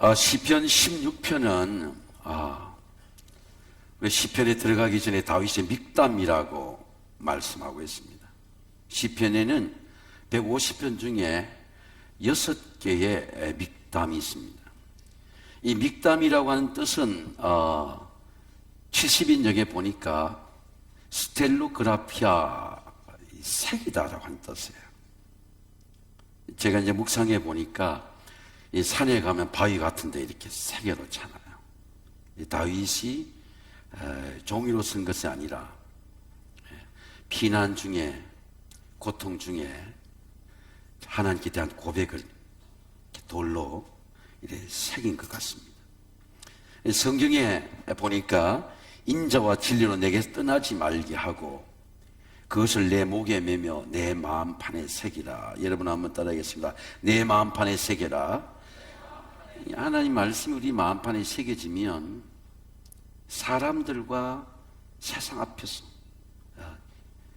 시편 16편은 시편에 들어가기 전에 다윗의 믹담이라고 말씀하고 있습니다. 시편에는 150편 중에 6개의 믹담이 있습니다. 이 믹담이라고 하는 뜻은 70인역에 보니까 스텔로그라피아, 색이다라고 하는 뜻이에요. 제가 이제 묵상해 보니까 이 산에 가면 바위 같은데 이렇게 색에 놓잖아요. 다윗이 종이로 쓴 것이 아니라 피난 중에, 고통 중에 하나님께 대한 고백을 돌로 이렇게 새긴 것 같습니다. 성경에 보니까 인자와 진리로 내게 떠나지 말게 하고 그것을 내 목에 매며 내 마음판에 새기라. 여러분 한번 따라하겠습니다. 내 마음판에 새겨라. 하나님 말씀이 우리 마음판에 새겨지면 사람들과 세상 앞에서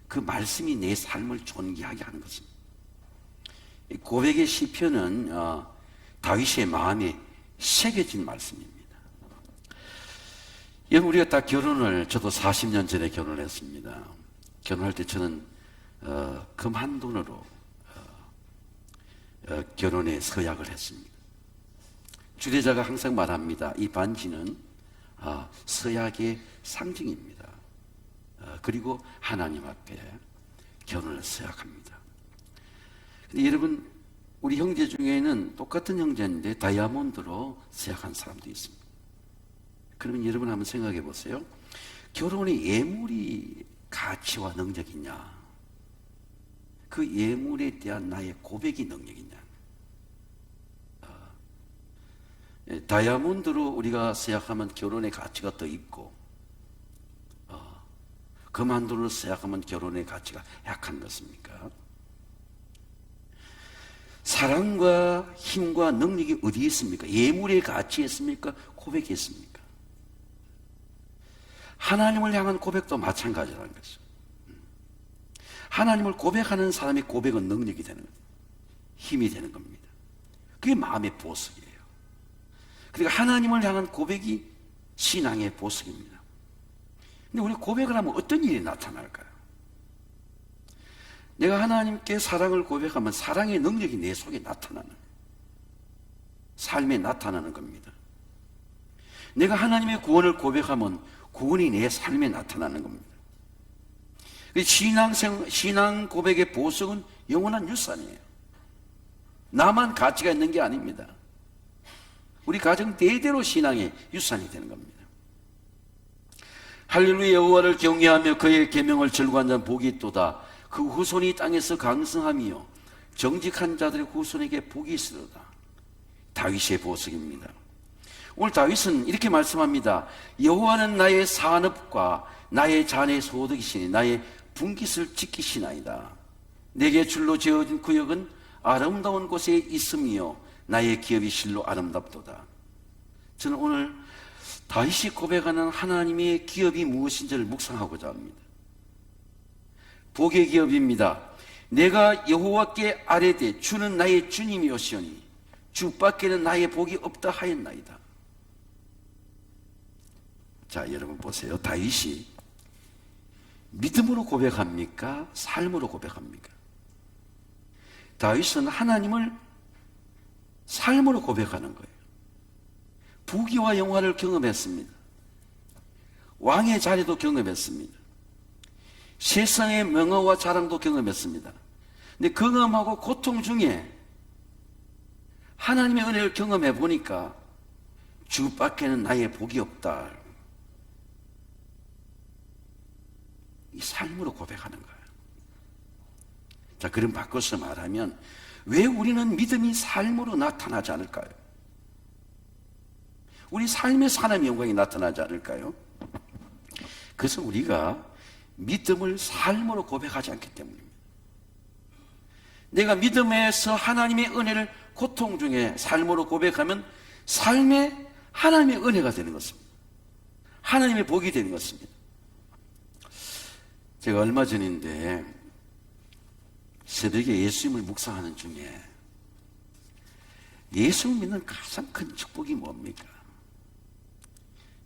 그 말씀이 내 삶을 존귀하게 하는 것입니다. 고백의 시편은 다윗의 마음에 새겨진 말씀입니다. 여러분, 우리가 다 저도 40년 전에 결혼을 했습니다. 결혼할 때 저는 금 한 돈으로 결혼에 서약을 했습니다. 주례자가 항상 말합니다. 이 반지는 서약의 상징입니다. 그리고 하나님 앞에 결혼을 서약합니다. 근데 여러분, 우리 형제 중에는 똑같은 형제인데 다이아몬드로 서약한 사람도 있습니다. 그러면 여러분 한번 생각해 보세요. 결혼의 예물이 가치와 능력이냐, 그 예물에 대한 나의 고백이 능력이냐. 다이아몬드로 우리가 서약하면 결혼의 가치가 더 있고, 금한도로 서약하면 결혼의 가치가 약한 것입니까? 사랑과 힘과 능력이 어디에 있습니까? 예물의 가치에 있습니까? 고백에 있습니까? 하나님을 향한 고백도 마찬가지라는 거죠. 하나님을 고백하는 사람의 고백은 능력이 되는 겁니다. 힘이 되는 겁니다. 그게 마음의 보석이에요. 그러니까 하나님을 향한 고백이 신앙의 보석입니다. 근데 우리 고백을 하면 어떤 일이 나타날까요? 내가 하나님께 사랑을 고백하면 사랑의 능력이 내 속에 나타나는, 삶에 나타나는 겁니다. 내가 하나님의 구원을 고백하면 구원이 내 삶에 나타나는 겁니다. 신앙 고백의 보석은 영원한 유산이에요. 나만 가치가 있는 게 아닙니다. 우리 가정 대대로 신앙의 유산이 되는 겁니다. 할렐루야. 여호와를 경외하며 그의 계명을 즐거워하는 자는 복이 있도다. 그 후손이 땅에서 강성하며 정직한 자들의 후손에게 복이 있으리로다. 다윗의 보석입니다. 오늘 다윗은 이렇게 말씀합니다. 여호와는 나의 산업과 나의 잔의 소득이시니 나의 분깃을 지키시나이다. 내게 줄로 지어진 구역은 아름다운 곳에 있으며 나의 기업이 실로 아름답도다. 저는 오늘 다윗이 고백하는 하나님의 기업이 무엇인지를 묵상하고자 합니다. 복의 기업입니다. 내가 여호와께 아뢰되 주는 나의 주님이오시오니 주 밖에는 나의 복이 없다 하였나이다. 자, 여러분 보세요. 다윗이 믿음으로 고백합니까? 삶으로 고백합니까? 다윗은 하나님을 삶으로 고백하는 거예요. 부귀와 영화를 경험했습니다. 왕의 자리도 경험했습니다. 세상의 명예와 자랑도 경험했습니다. 근데 경험하고 고통 중에 하나님의 은혜를 경험해 보니까 주 밖에는 나의 복이 없다. 이 삶으로 고백하는 거예요. 자, 그럼 바꿔서 말하면 왜 우리는 믿음이 삶으로 나타나지 않을까요? 우리 삶에서 하나님의 영광이 나타나지 않을까요? 그래서 우리가 믿음을 삶으로 고백하지 않기 때문입니다. 내가 믿음에서 하나님의 은혜를 고통 중에 삶으로 고백하면 삶에 하나님의 은혜가 되는 것입니다. 하나님의 복이 되는 것입니다. 제가 얼마 전인데 새벽에 예수님을 묵상하는 중에 예수를 믿는 가장 큰 축복이 축복이 뭡니까?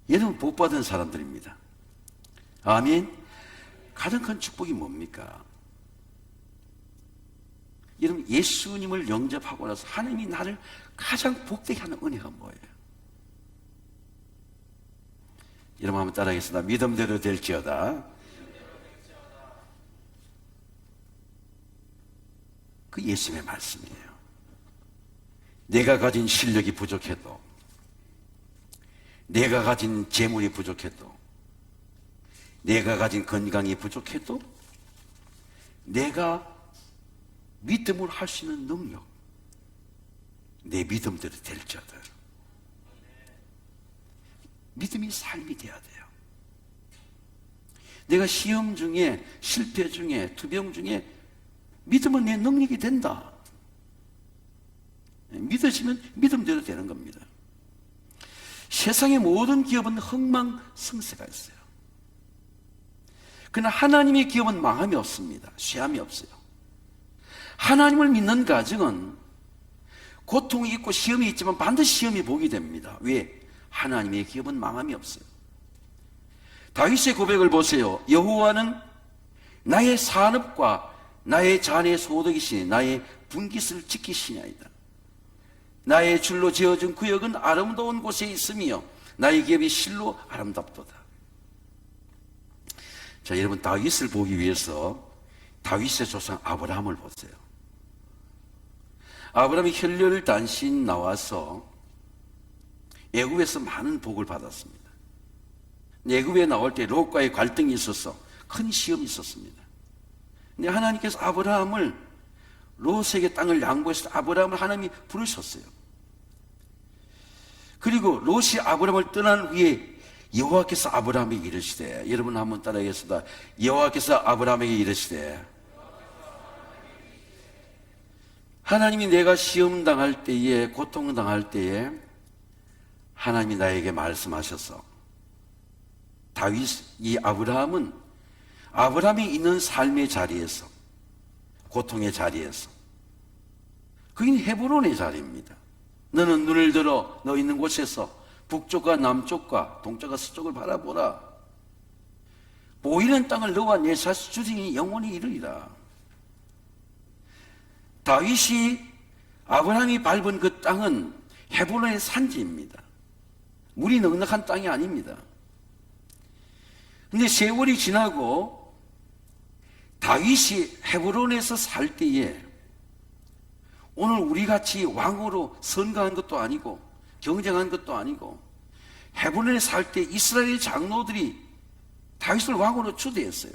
여러분 복받은 사람들입니다. 아멘. 가장 큰 축복이 뭡니까? 여러분 예수님을 영접하고 나서 하나님이 나를 가장 복되게 하는 은혜가 뭐예요? 여러분 한번 따라하겠습니다. 믿음대로 될지어다. 그 예수님의 말씀이에요. 내가 가진 실력이 부족해도, 내가 가진 재물이 부족해도, 내가 가진 건강이 부족해도, 내가 믿음으로 할 수 있는 능력, 내 믿음대로 될지어다. 믿음이 삶이 돼야 돼요. 내가 시험 중에, 실패 중에, 투병 중에 믿으면 내 능력이 된다. 믿으시면 믿음대로 되는 겁니다. 세상의 모든 기업은 흥망성쇠가 있어요. 그러나 하나님의 기업은 망함이 없습니다. 쇠함이 없어요. 하나님을 믿는 가정은 고통이 있고 시험이 있지만 반드시 시험이 보게 됩니다. 왜? 하나님의 기업은 망함이 없어요. 다윗의 고백을 보세요. 여호와는 나의 산업과 나의 잔의 소득이시니 나의 분깃을 지키시나이다. 나의 줄로 지어진 구역은 아름다운 곳에 있으며 나의 기업이 실로 아름답도다. 자, 여러분 다윗을 보기 위해서 다윗의 조상 아브라함을 보세요. 아브라함이 혈혈단신 나와서 애굽에서 많은 복을 받았습니다. 애굽에 나올 때 롯과의 갈등이 있어서 큰 시험이 있었습니다. 근데 하나님께서 아브라함을 롯에게 땅을 양보해서 아브라함을 하나님이 부르셨어요. 그리고 롯이 아브라함을 떠난 후에 여호와께서 아브라함에게 이르시되, 여러분 한번 따라하겠습니다. 여호와께서 아브라함에게 이르시되, 하나님이 내가 시험 당할 때에, 고통 당할 때에 하나님이 나에게 말씀하셔서, 다윗이 아브라함이 있는 삶의 자리에서, 고통의 자리에서, 그게 헤브론의 자리입니다. 너는 눈을 들어 너 있는 곳에서 북쪽과 남쪽과 동쪽과 서쪽을 바라보라. 보이는 땅을 너와 내 자식 주중이 영원히 이르리라. 다윗이 아브라함이 밟은 그 땅은 헤브론의 산지입니다. 물이 넉넉한 땅이 아닙니다. 근데 세월이 지나고 다윗이 헤브론에서 살 때에 오늘 우리같이 왕으로 선거한 것도 아니고 경쟁한 것도 아니고 헤브론에 살 때 이스라엘 장로들이 다윗을 왕으로 추대했어요.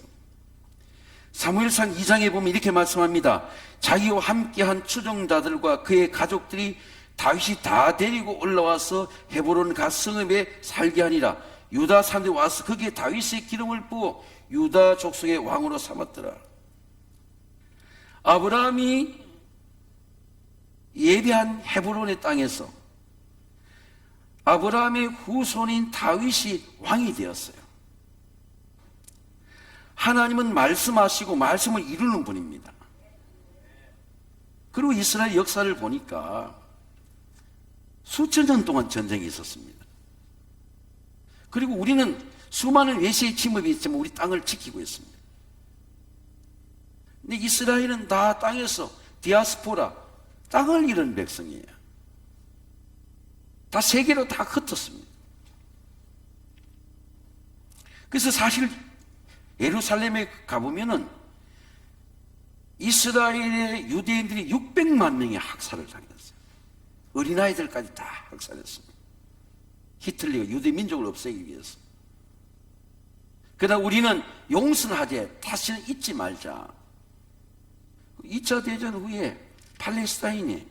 사무엘상 2장에 보면 이렇게 말씀합니다. 자기와 함께한 추종자들과 그의 가족들이 다윗이 다 데리고 올라와서 헤브론 갓성읍에 살게 하니라. 유다 사람들이 와서 거기에 다윗의 기름을 부어 유다 족속의 왕으로 삼았더라. 아브라함이 예배한 헤브론의 땅에서 아브라함의 후손인 다윗이 왕이 되었어요. 하나님은 말씀하시고 말씀을 이루는 분입니다. 그리고 이스라엘 역사를 보니까 수천 년 동안 전쟁이 있었습니다. 그리고 우리는 수많은 외세의 침입이 있지만 우리 땅을 지키고 있습니다. 근데 이스라엘은 다 땅에서 디아스포라, 땅을 잃은 백성이에요. 다 세계로 다 흩었습니다. 그래서 사실 예루살렘에 가보면은 이스라엘의 유대인들이 600만 명의 학살을 당했어요. 어린아이들까지 다 학살했습니다. 히틀러가 유대 민족을 없애기 위해서. 그러나 우리는 용서하되 다시는 잊지 말자. 2차 대전 후에 팔레스타인에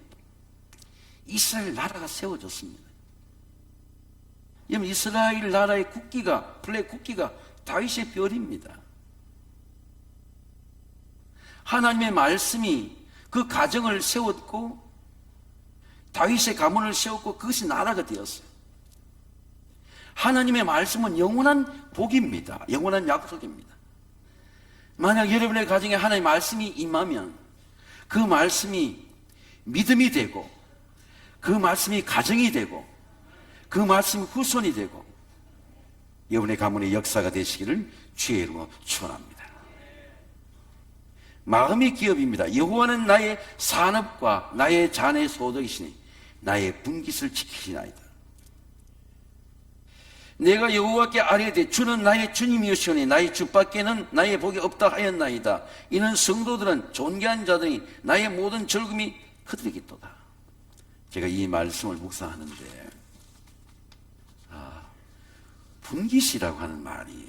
이스라엘 나라가 세워졌습니다. 여러분 이스라엘 나라의 국기가, 플랫 국기가 다윗의 별입니다. 하나님의 말씀이 그 가정을 세웠고 다윗의 가문을 세웠고 그것이 나라가 되었어요. 하나님의 말씀은 영원한 복입니다. 영원한 약속입니다. 만약 여러분의 가정에 하나님의 말씀이 임하면 그 말씀이 믿음이 되고 그 말씀이 가정이 되고 그 말씀이 후손이 되고 여러분의 가문의 역사가 되시기를 주의 이름으로 축원합니다. 마음의 기업입니다. 여호와는 나의 산업과 나의 잔의 소득이시니 나의 분깃을 지키시나이다. 내가 여호와께 아뢰되 주는 나의 주님이시오니 나의 주밖에는 나의 복이 없다 하였나이다. 이는 성도들은 존귀한 자들이 나의 모든 즐거움이 그들이겠도다. 제가 이 말씀을 묵상하는데 분깃이라고 하는 말이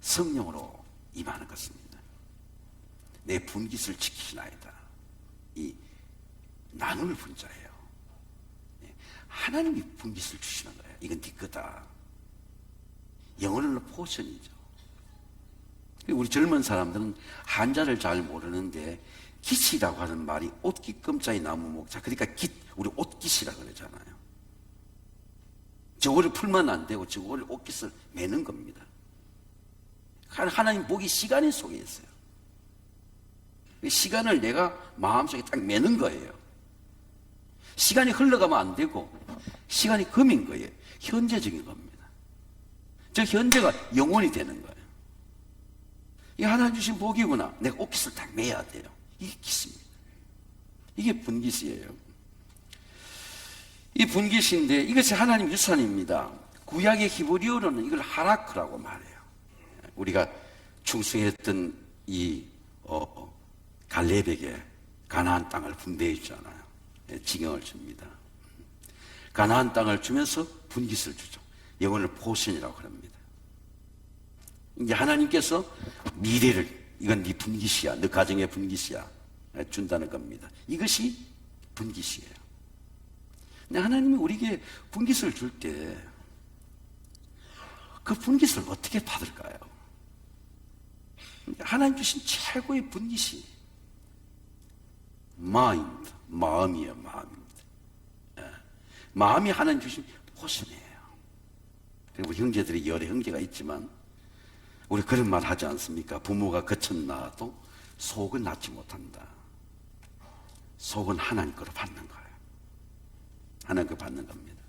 성령으로 임하는 것입니다. 내 분깃을 지키시나이다. 이 나눌 분자예요. 하나님이 분깃을 주시는 거예요. 이건 네 거다. 영어로는 포션이죠. 우리 젊은 사람들은 한자를 잘 모르는데 깃이라고 하는 말이 옷깃 금자의 나무 목자, 그러니까 깃, 우리 옷깃이라고 그러잖아요. 저거를 풀면 안 되고 저거를 옷깃을 매는 겁니다. 하나님 복이 시간 속에 있어요. 시간을 내가 마음속에 딱 매는 거예요. 시간이 흘러가면 안 되고 시간이 금인 거예요. 현재적인 겁니다. 저 현재가 영원이 되는 거예요. 이게 하나님 주신 복이구나. 내가 옷깃을 딱 매야 돼요. 이게 깃입니다. 이게 분깃이에요. 이 분깃인데 이것이 하나님 유산입니다. 구약의 히브리어로는 이걸 하라크라고 말해요. 우리가 충성했던 이 갈렙에게 가나안 땅을 분배해 주잖아요. 징역을 줍니다. 가나안 땅을 주면서 분깃을 주죠. 영혼을 포션이라고 합니다. 이제 하나님께서 미래를, 이건 네 분깃이야, 너 가정의 분깃이야 준다는 겁니다. 이것이 분깃이에요. 근데 하나님이 우리에게 분깃을 줄 때 그 분깃을 어떻게 받을까요? 하나님 주신 최고의 분깃이 마인드, 마음이에요. 마음입니다. 마음이 하나님 주신 포션이에요. 그리고 형제들이 여러 형제가 있지만 우리 그런 말 하지 않습니까? 부모가 거쳤나도 속은 낳지 못한다. 속은 하나님 거로 받는 거예요. 하나님 거 받는 겁니다.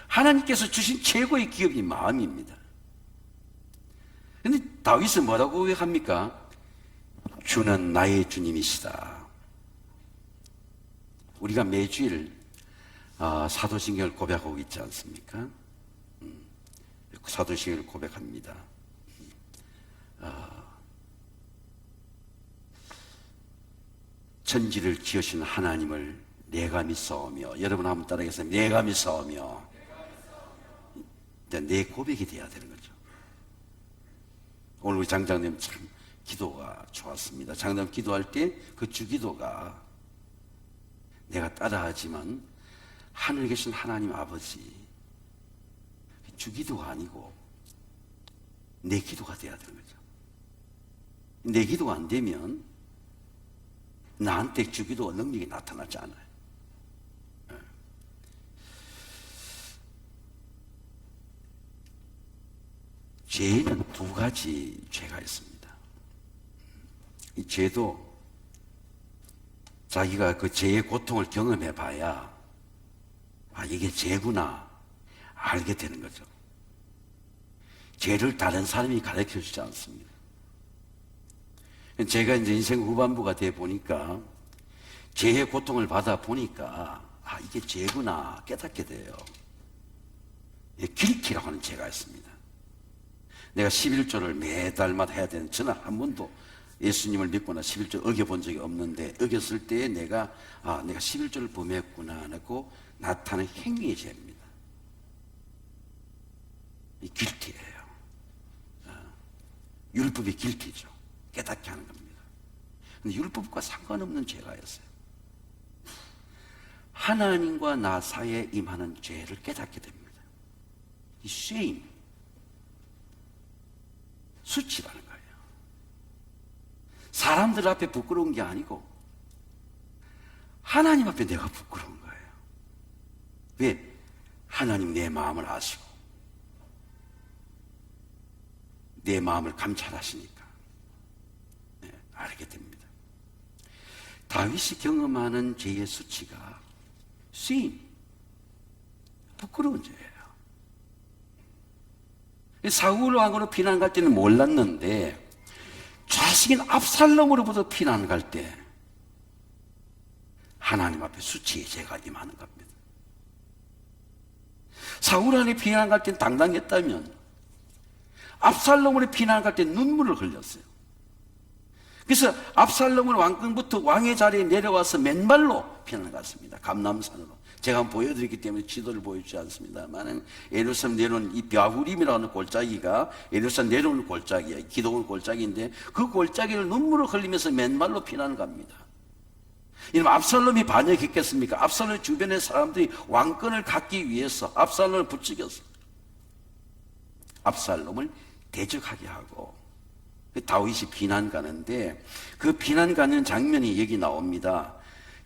하나님께서 주신 최고의 기업이 마음입니다. 그런데 다윗은 뭐라고 합니까? 주는 나의 주님이시다. 우리가 매주일 사도신경을 고백하고 있지 않습니까? 사도신경을 고백합니다. 천지를 지으신 하나님을 내가 믿사오며, 여러분 한번 따라하겠습니다. 내가 믿사오며. 내 고백이 돼야 되는 거죠. 오늘 우리 장장님 참 기도가 좋았습니다. 장장님 기도할 때 그 주기도가 내가 따라하지만 하늘에 계신 하나님 아버지, 주기도가 아니고 내 기도가 돼야 되는 거죠. 내 기도가 안 되면 나한테 주기도 능력이 나타나지 않아요. 죄는 두 가지 죄가 있습니다. 이 죄도 자기가 그 죄의 고통을 경험해 봐야 이게 죄구나 알게 되는 거죠. 죄를 다른 사람이 가르쳐 주지 않습니다. 제가 이제 인생 후반부가 돼 보니까 죄의 고통을 받아 보니까 이게 죄구나 깨닫게 돼요. 길티라고 하는 죄가 있습니다. 내가 11조를 매달마다 해야 되는, 저는 한 번도 예수님을 믿거나 11조 어겨본 적이 없는데 어겼을 때에 내가 11조를 범했구나 하고 나타나는 행위의 죄입니다. 이 길티예요. 율법이 길티죠. 깨닫게 하는 겁니다. 근데 율법과 상관없는 죄가 있어요. 하나님과 나 사이에 임하는 죄를 깨닫게 됩니다. 이 shame, 수치라는 거예요. 사람들 앞에 부끄러운 게 아니고 하나님 앞에 내가 부끄러운 거예요. 왜? 하나님 내 마음을 아시고 내 마음을 감찰하시니까 알게 됩니다. 다윗이 경험하는 죄의 수치가 sin, 부끄러운 죄예요. 사울 왕으로 피난 갈 때는 몰랐는데 자식인 압살롬으로부터 피난 갈 때 하나님 앞에 수치의 죄가 임하는 겁니다. 사울 왕이 피난 갈 때는 당당했다면 압살롬으로 피난 갈 때 눈물을 흘렸어요. 그래서 압살롬은 왕궁부터 왕의 자리에 내려와서 맨발로 피난 갔습니다. 감람산으로. 제가 한번 보여드렸기 때문에 지도를 보여주지 않습니다만 예루살렘 내려오는 이 벼후림이라는 골짜기가 예루살렘 내려오는 골짜기예요. 기도원 골짜기인데 그 골짜기를 눈물을 흘리면서 맨발로 피난 갑니다. 이러면 압살롬이 반역했겠습니까? 압살롬 주변의 사람들이 왕권을 갖기 위해서 압살롬을 부추겼어요. 압살롬을 대적하게 하고 다윗이 비난 가는데 그 비난 가는 장면이 여기 나옵니다.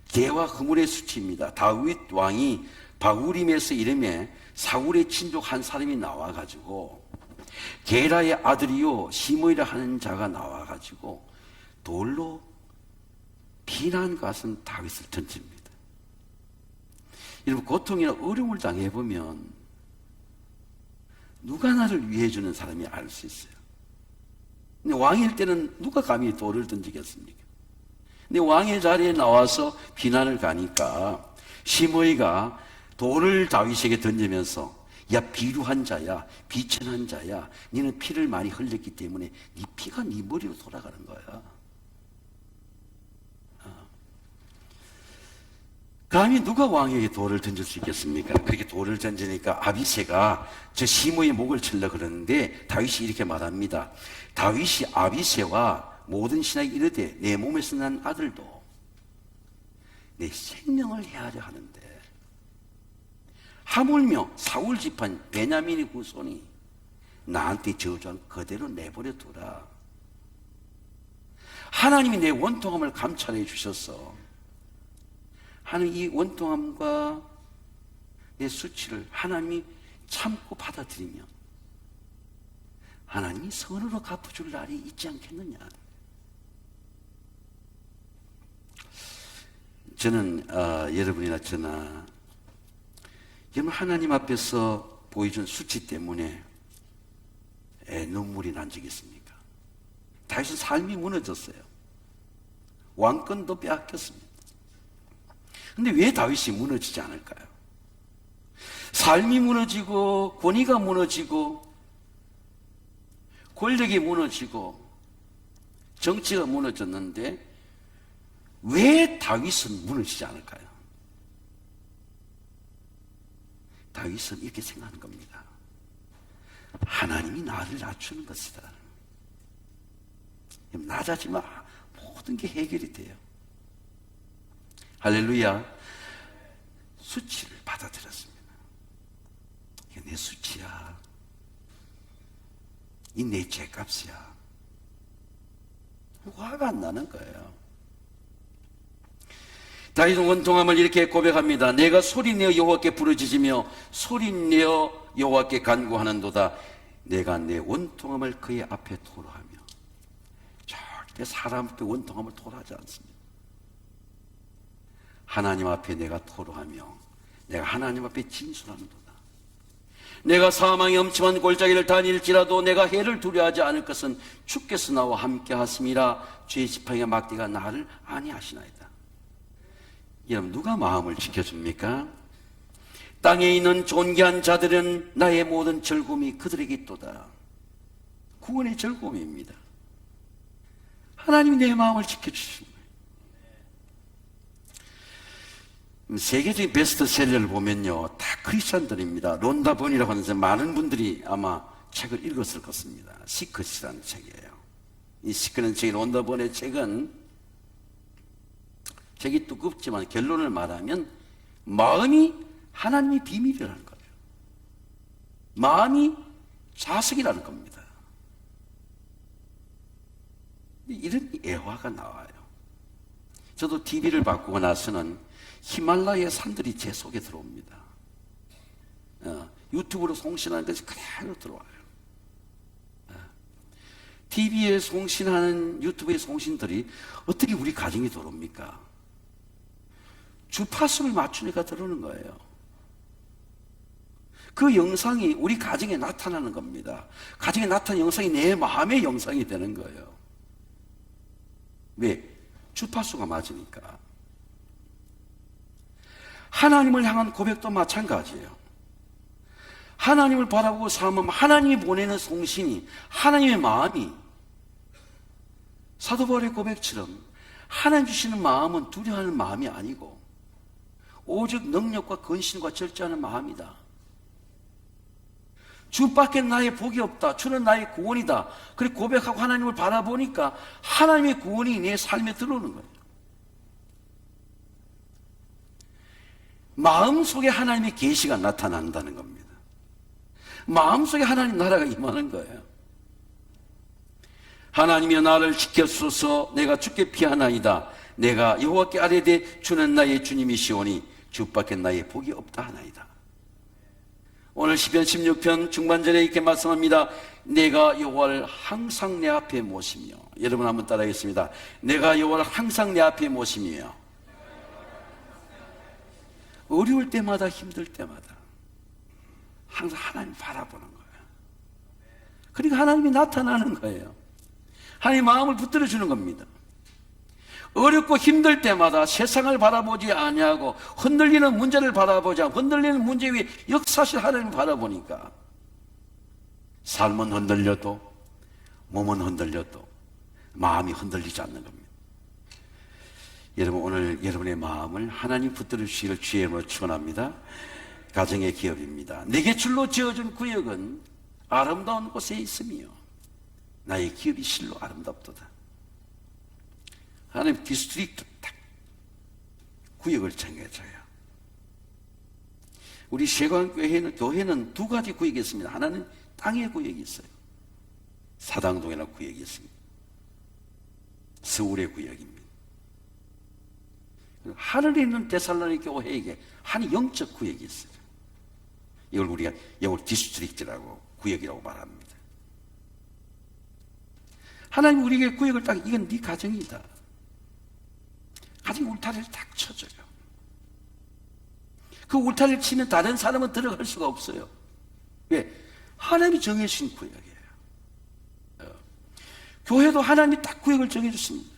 개와 그물의 수치입니다. 다윗 왕이 바후림에서 이름에 사울의 친족 한 사람이 나와가지고 게라의 아들이요 시므이라 하는 자가 나와가지고 돌로 비난 가선 다윗을 던집니다. 여러분 고통이나 어려움을 당해보면 누가 나를 위해 주는 사람이 알 수 있어요. 근데 왕일 때는 누가 감히 돌을 던지겠습니까? 근데 왕의 자리에 나와서 비난을 가니까 시므이가 돌을 다윗에게 던지면서 야 비루한 자야 비천한 자야 너는 피를 많이 흘렸기 때문에 네 피가 네 머리로 돌아가는 거야. 감히 누가 왕에게 돌을 던질 수 있겠습니까? 그렇게 돌을 던지니까 아비새가 저 시므이의 목을 치려고 그러는데 다윗이 이렇게 말합니다. 다윗이 아비새와 모든 신하에게 이르되 내 몸에서 난 아들도 내 생명을 헤아려 하는데 하물며 사울 집안 베냐민의 후손이 나한테 저주한 그대로 내버려 두라. 하나님이 내 원통함을 감찰해 주셔서 하는 이 원통함과 내 수치를 하나님이 참고 받아들이면 하나님이 선으로 갚아줄 날이 있지 않겠느냐. 저는 여러분이나 저나 여러분 하나님 앞에서 보여준 수치 때문에 눈물이 난 적이 있습니까? 다윗은 삶이 무너졌어요. 왕권도 빼앗겼습니다. 근데 왜 다윗이 무너지지 않을까요? 삶이 무너지고 권위가 무너지고 권력이 무너지고 정치가 무너졌는데 왜 다윗은 무너지지 않을까요? 다윗은 이렇게 생각하는 겁니다. 하나님이 나를 낮추는 것이다. 낮아지면 모든 게 해결이 돼요. 할렐루야. 수치를 받아들였습니다. 이게 내 수치야. 이 내 죄값이야. 화가 안 나는 거예요. 다윗은 원통함을 이렇게 고백합니다. 내가 소리내어 여호와께 부르짖으며 소리내어 여호와께 간구하는도다. 내가 내 원통함을 그의 앞에 토로하며. 절대 사람 앞에 원통함을 토로하지 않습니다. 하나님 앞에 내가 토로하며 내가 하나님 앞에 진술하는도다. 내가 사망의 엄침한 골짜기를 다닐지라도 내가 해를 두려워하지 않을 것은 주께서 나와 함께 하심이라. 주의 지팡이와 막대가 나를 아니하시나이다. 여러분 누가 마음을 지켜줍니까? 땅에 있는 존귀한 자들은 나의 모든 즐거움이 그들에게 있도다. 구원의 즐거움입니다. 하나님이 내 마음을 지켜주십니다. 세계적인 베스트셀러를 보면요 다 크리스천들입니다. 론다 번이라고 하는 많은 분들이 아마 책을 읽었을 것입니다. 시크릿이라는 책이에요. 이 시크릿 책이 론다 번의 책은 책이 두껍지만 결론을 말하면 마음이 하나님의 비밀이라는 거예요. 마음이 자석이라는 겁니다. 이런 애화가 나와요. 저도 TV를 바꾸고 나서는 히말라야 산들이 제 속에 들어옵니다. 유튜브로 송신하는 것이 그대로 들어와요. TV에 송신하는 유튜브의 송신들이 어떻게 우리 가정에 들어옵니까? 주파수를 맞추니까 들어오는 거예요. 그 영상이 우리 가정에 나타나는 겁니다. 가정에 나타난 영상이 내 마음의 영상이 되는 거예요. 왜? 주파수가 맞으니까. 하나님을 향한 고백도 마찬가지예요. 하나님을 바라보고 삶으면 하나님이 보내는 송신이, 하나님의 마음이, 사도 바울의 고백처럼 하나님 주시는 마음은 두려워하는 마음이 아니고 오직 능력과 근신과 절제하는 마음이다. 주밖에 나의 복이 없다. 주는 나의 구원이다. 그렇게 고백하고 하나님을 바라보니까 하나님의 구원이 내 삶에 들어오는 거예요. 마음속에 하나님의 계시가 나타난다는 겁니다. 마음속에 하나님 나라가 임하는 거예요. 하나님이여 나를 지켜소서. 내가 주께 피하나이다. 내가 여호와께 아뢰되 주는 나의 주님이시오니 주밖에 나의 복이 없다 하나이다. 오늘 시편 16편 중반절에 이렇게 말씀합니다. 내가 여호와를 항상 내 앞에 모시며. 여러분 한번 따라하겠습니다. 내가 여호와를 항상 내 앞에 모시며. 어려울 때마다, 힘들 때마다 항상 하나님 바라보는 거예요. 그러니까 하나님이 나타나는 거예요. 하나님 마음을 붙들어 주는 겁니다. 어렵고 힘들 때마다 세상을 바라보지 아니하고 흔들리는 문제를 바라보지 않고 흔들리는 문제 위에 역사실 하나님을 바라보니까 삶은 흔들려도 몸은 흔들려도 마음이 흔들리지 않는 겁니다. 여러분 오늘 여러분의 마음을 하나님 붙들어 주시기를 주의 이름으로 축원합니다. 가정의 기업입니다. 내게 줄로 지어준 구역은 아름다운 곳에 있으며 나의 기업이 실로 아름답도다. 하나님 디스트릭트 딱 구역을 정해줘요. 우리 세관교회는 두 가지 구역이 있습니다. 하나는 땅의 구역이 있어요. 사당동이라는 구역이 있습니다. 서울의 구역입니다. 하늘에 있는 데살로니가 교회에게 한 영적 구역이 있어요. 이걸 우리가 영어로 디스트릭트라고 구역이라고 말합니다. 하나님 우리에게 구역을 딱, 이건 네 가정이다. 가정 울타리를 딱 쳐줘요. 그 울타리를 치면 다른 사람은 들어갈 수가 없어요. 왜? 하나님이 정해주신 구역이에요. 교회도 하나님이 딱 구역을 정해줬습니다.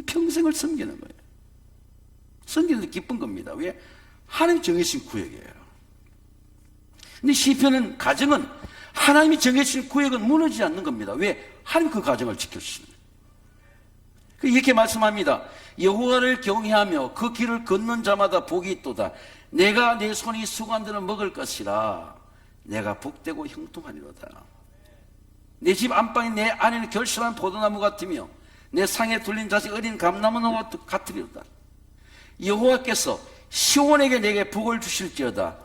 평생을 섬기는 거예요. 섬기는 데 기쁜 겁니다. 왜? 하나님이 정해주신 구역이에요. 근데 시편은, 가정은 하나님이 정해주신 구역은 무너지지 않는 겁니다. 왜? 하나님 그 가정을 지켜주시는 거예요. 이렇게 말씀합니다. 여호와를 경외하며 그 길을 걷는 자마다 복이 있도다. 내가 내 손이 수고한 데는 먹을 것이라. 내가 복되고 형통하리로다. 내 집 안방이 내 안에는 결실한 포도나무 같으며 내 상에 둘린 자식 어린 감나무와 같으리로다. 여호와께서 시온에게 내게 복을 주실지어다.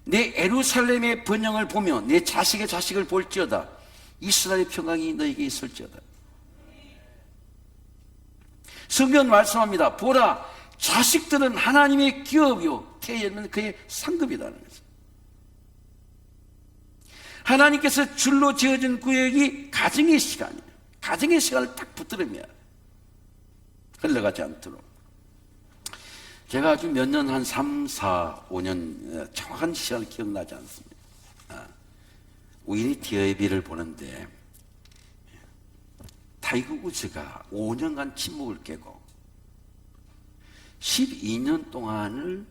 내 예루살렘의 번영을 보며 내 자식의 자식을 볼지어다. 이스라엘의 평강이 너에게 있을지어다. 성경 말씀합니다. 보라, 자식들은 하나님의 기업이요 태에는 그의 상급이라는 거죠. 하나님께서 줄로 지어진 구역이 가정의 시간이에요. 가정의 시간을 딱 붙들으면 흘러가지 않도록. 제가 아주 몇 년, 한 3, 4, 5년 정확한 시간을 기억나지 않습니다. 우연히 TV를 보는데 타이거 우즈가 5년간 침묵을 깨고 12년 동안을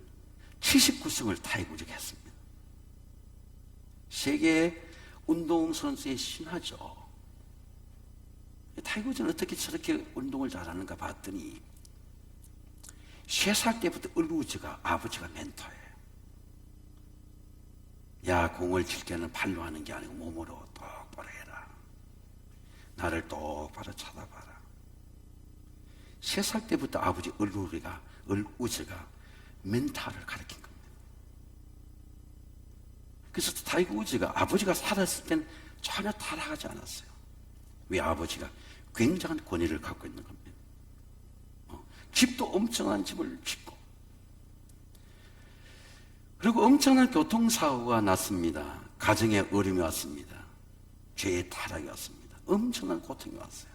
79승을 타이거 우즈가 했습니다. 세계 운동선수의 신화죠. 타이거 우즈는 어떻게 저렇게 운동을 잘하는가 봤더니 3살 때부터 얼루우즈가 아버지가 멘토예요. 야, 공을 칠 때는 발로 하는 게 아니고 몸으로 똑바로 해라. 나를 똑바로 쳐다봐라. 3살 때부터 아버지 얼루우즈가 멘탈을 가르친 겁니다. 그래서 타이거 우즈가 아버지가 살았을 때는 전혀 타락하지 않았어요. 왜? 아버지가 굉장한 권위를 갖고 있는 겁니다. 집도 엄청난 집을 짓고, 그리고 엄청난 교통사고가 났습니다. 가정에 어려움이 왔습니다. 죄의 타락이 왔습니다. 엄청난 고통이 왔어요.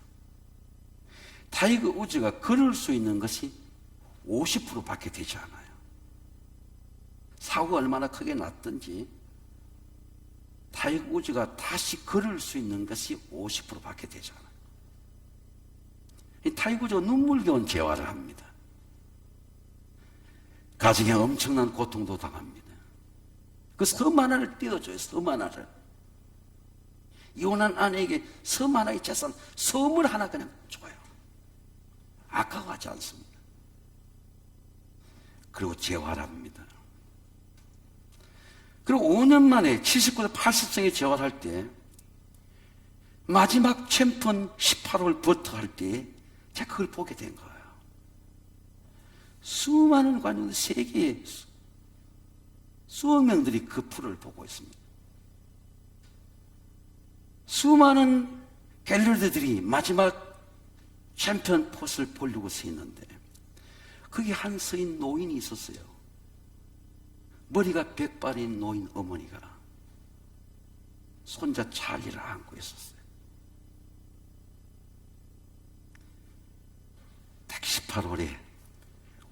타이거 우즈가 걸을 수 있는 것이 50%밖에 되지 않아요. 사고가 얼마나 크게 났든지 타이거 우즈가 다시 걸을 수 있는 것이 50%밖에 되지 않아요. 이 타이거 우즈가 눈물겨운 재활을 합니다. 가정에 엄청난 고통도 당합니다. 그 섬 하나를 떼어줘요. 섬 하나를. 이혼한 아내에게 섬 하나의 재산, 섬을 하나 그냥 줘요. 아까워하지 않습니다. 그리고 재활합니다. 그리고 5년 만에 79세 80세에 재활할 때 마지막 챔피언 18홀 버터 할 때 제가 그걸 보게 된 거예요. 수많은 관중들, 세계에 수억 명들이 그 프로를 보고 있습니다. 수많은 갤러리들이 마지막 챔피언 포스를 보려고 서 있는데 거기 한 서인 노인이 있었어요. 머리가 백발인 노인 어머니가 손자 찰리를 안고 있었어요. 118홀에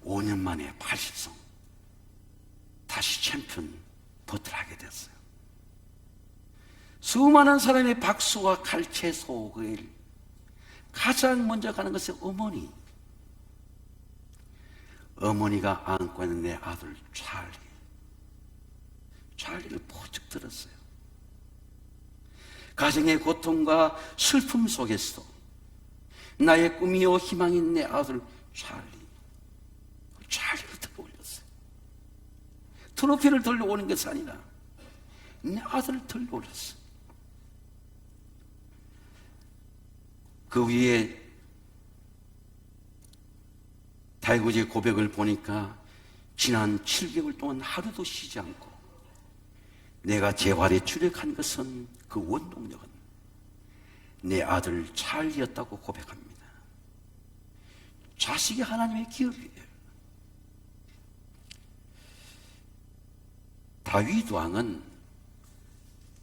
5년 만에 80성 다시 챔피언 버트를 하게 됐어요. 수많은 사람의 박수와 칼채 속을 가장 먼저 가는 것은 어머니가 안고 있는 내 아들 찰리를 포쩍 들었어요. 가정의 고통과 슬픔 속에서도 나의 꿈이요 희망인 내 아들 찰리를 들어올렸어요. 트로피를 들려오는 것이 아니라 내 아들을 들려올렸어요. 그 위에 타이거 우즈의 고백을 보니까 지난 7개월 동안 하루도 쉬지 않고 내가 재활에 주력한 것은 그 원동력은 내 아들 찰리였다고 고백합니다. 자식이 하나님의 기업이에요. 다윗 왕은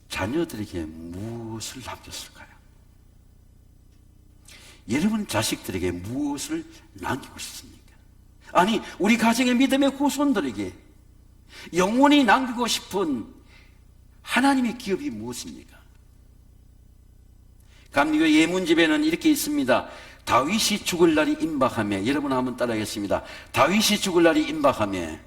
자녀들에게 무엇을 남겼을까요? 여러분 자식들에게 무엇을 남기고 싶습니까? 아니, 우리 가정의 믿음의 후손들에게 영원히 남기고 싶은 하나님의 기업이 무엇입니까? 감리교 예문집에는 이렇게 있습니다. 다윗이 죽을 날이 임박하며, 여러분 한번 따라하겠습니다. 다윗이 죽을 날이 임박하며,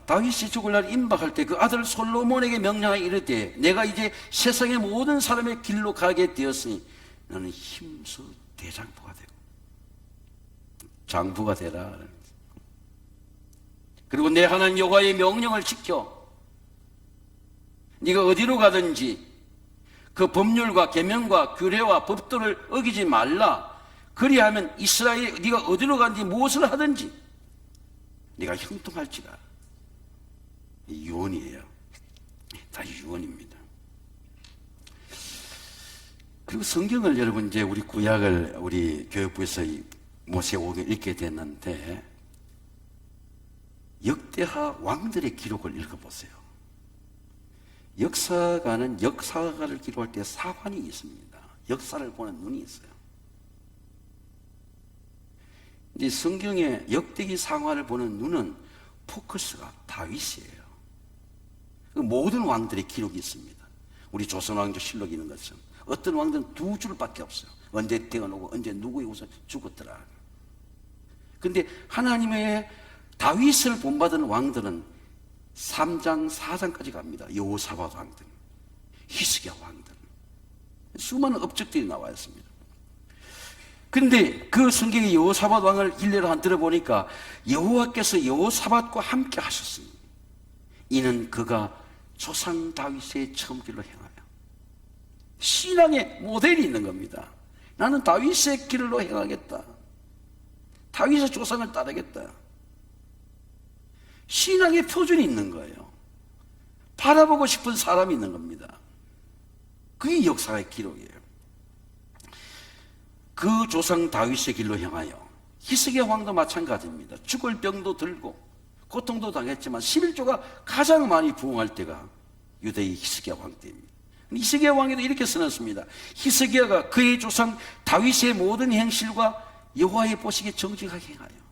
다윗이 죽을 날이 임박할 때 그 아들 솔로몬에게 명령하여 이르되 내가 이제 세상의 모든 사람의 길로 가게 되었으니 너는 힘써 대장부가 되고 장부가 되라. 그리고 내 하나님 여호와의 명령을 지켜 네가 어디로 가든지 그 법률과 계명과 규례와 법도를 어기지 말라. 그리하면 이스라엘 네가 어디로 가든지 무엇을 하든지 네가 형통할지라. 유언이에요. 다 유언입니다. 그리고 성경을 여러분 이제 우리 구약을 우리 교육부에서 모세오경을 읽게 됐는데 역대하 왕들의 기록을 읽어보세요. 역사가는 역사가를 기록할 때 사관이 있습니다. 역사를 보는 눈이 있어요. 이제 성경의 역대기 상황을 보는 눈은 포커스가 다윗이에요. 모든 왕들의 기록이 있습니다. 우리 조선왕조 실록이 있는 것처럼 어떤 왕들은 두 줄밖에 없어요. 언제 태어나고 언제 누구의 우선 죽었더라. 그런데 하나님의 다윗을 본받은 왕들은 3장 4장까지 갑니다. 여호사밧 왕들, 히스기야 왕들, 수많은 업적들이 나와 있습니다. 그런데 그 성경의 여호사밧 왕을 일례로 한 들어보니까 여호와께서 여호사밧과 함께 하셨습니다. 이는 그가 조상 다윗의 처음길로 행하여 신앙의 모델이 있는 겁니다. 나는 다윗의 길로 행하겠다. 다윗의 조상을 따르겠다. 신앙의 표준이 있는 거예요. 바라보고 싶은 사람이 있는 겁니다. 그게 역사의 기록이에요. 그 조상 다윗의 길로 향하여 히스기야 왕도 마찬가지입니다. 죽을 병도 들고 고통도 당했지만 11조가 가장 많이 부흥할 때가 유대의 히스기야 왕 때입니다. 히스기야 왕에도 이렇게 써놨습니다. 히스기야가 그의 조상 다윗의 모든 행실과 여호와의 보시기에 정직하게 행하여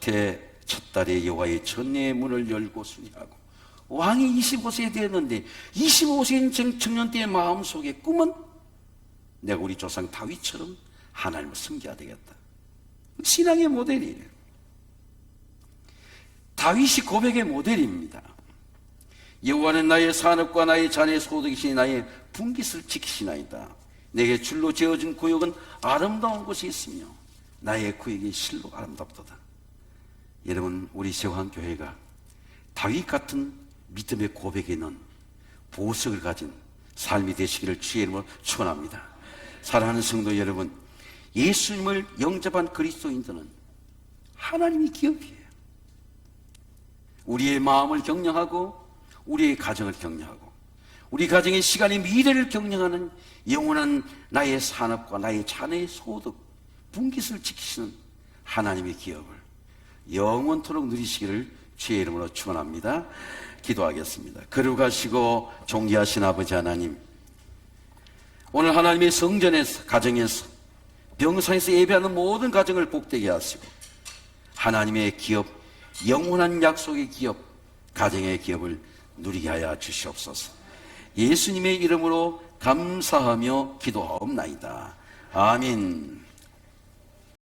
첫 달에 여호와의 전례의 문을 열고 순회하고 왕이 25세에 되었는데 25세인 청년 때의 마음속에 꿈은 내가 우리 조상 다윗처럼 하나님을 섬겨야 되겠다. 신앙의 모델이에요. 다윗이 고백의 모델입니다. 여호와는 나의 산업과 나의 자녀의 소득이시니 나의 분깃을 지키시나이다. 내게 줄로 지어진 구역은 아름다운 곳이 있으며 나의 구역이 실로 아름답도다. 여러분, 우리 세화교회가 다윗 같은 믿음의 고백에 있는 보석을 가진 삶이 되시기를 주의 이름으로 축원합니다. 사랑하는 성도 여러분, 예수님을 영접한 그리스도인들은 하나님이 기업이에요. 우리의 마음을 경영하고 우리의 가정을 경영하고 우리 가정의 시간의 미래를 경영하는 영원한 나의 산업과 나의 자녀의 소득, 분깃을 지키시는 하나님의 기업을 영원토록 누리시기를 주의 이름으로 축원합니다. 기도하겠습니다. 거룩하시고 존귀하신 아버지 하나님, 오늘 하나님의 성전에서, 가정에서, 병상에서 예배하는 모든 가정을 복되게 하시고 하나님의 기업, 영원한 약속의 기업, 가정의 기업을 누리게 하여 주시옵소서. 예수님의 이름으로 감사하며 기도하옵나이다. 아멘.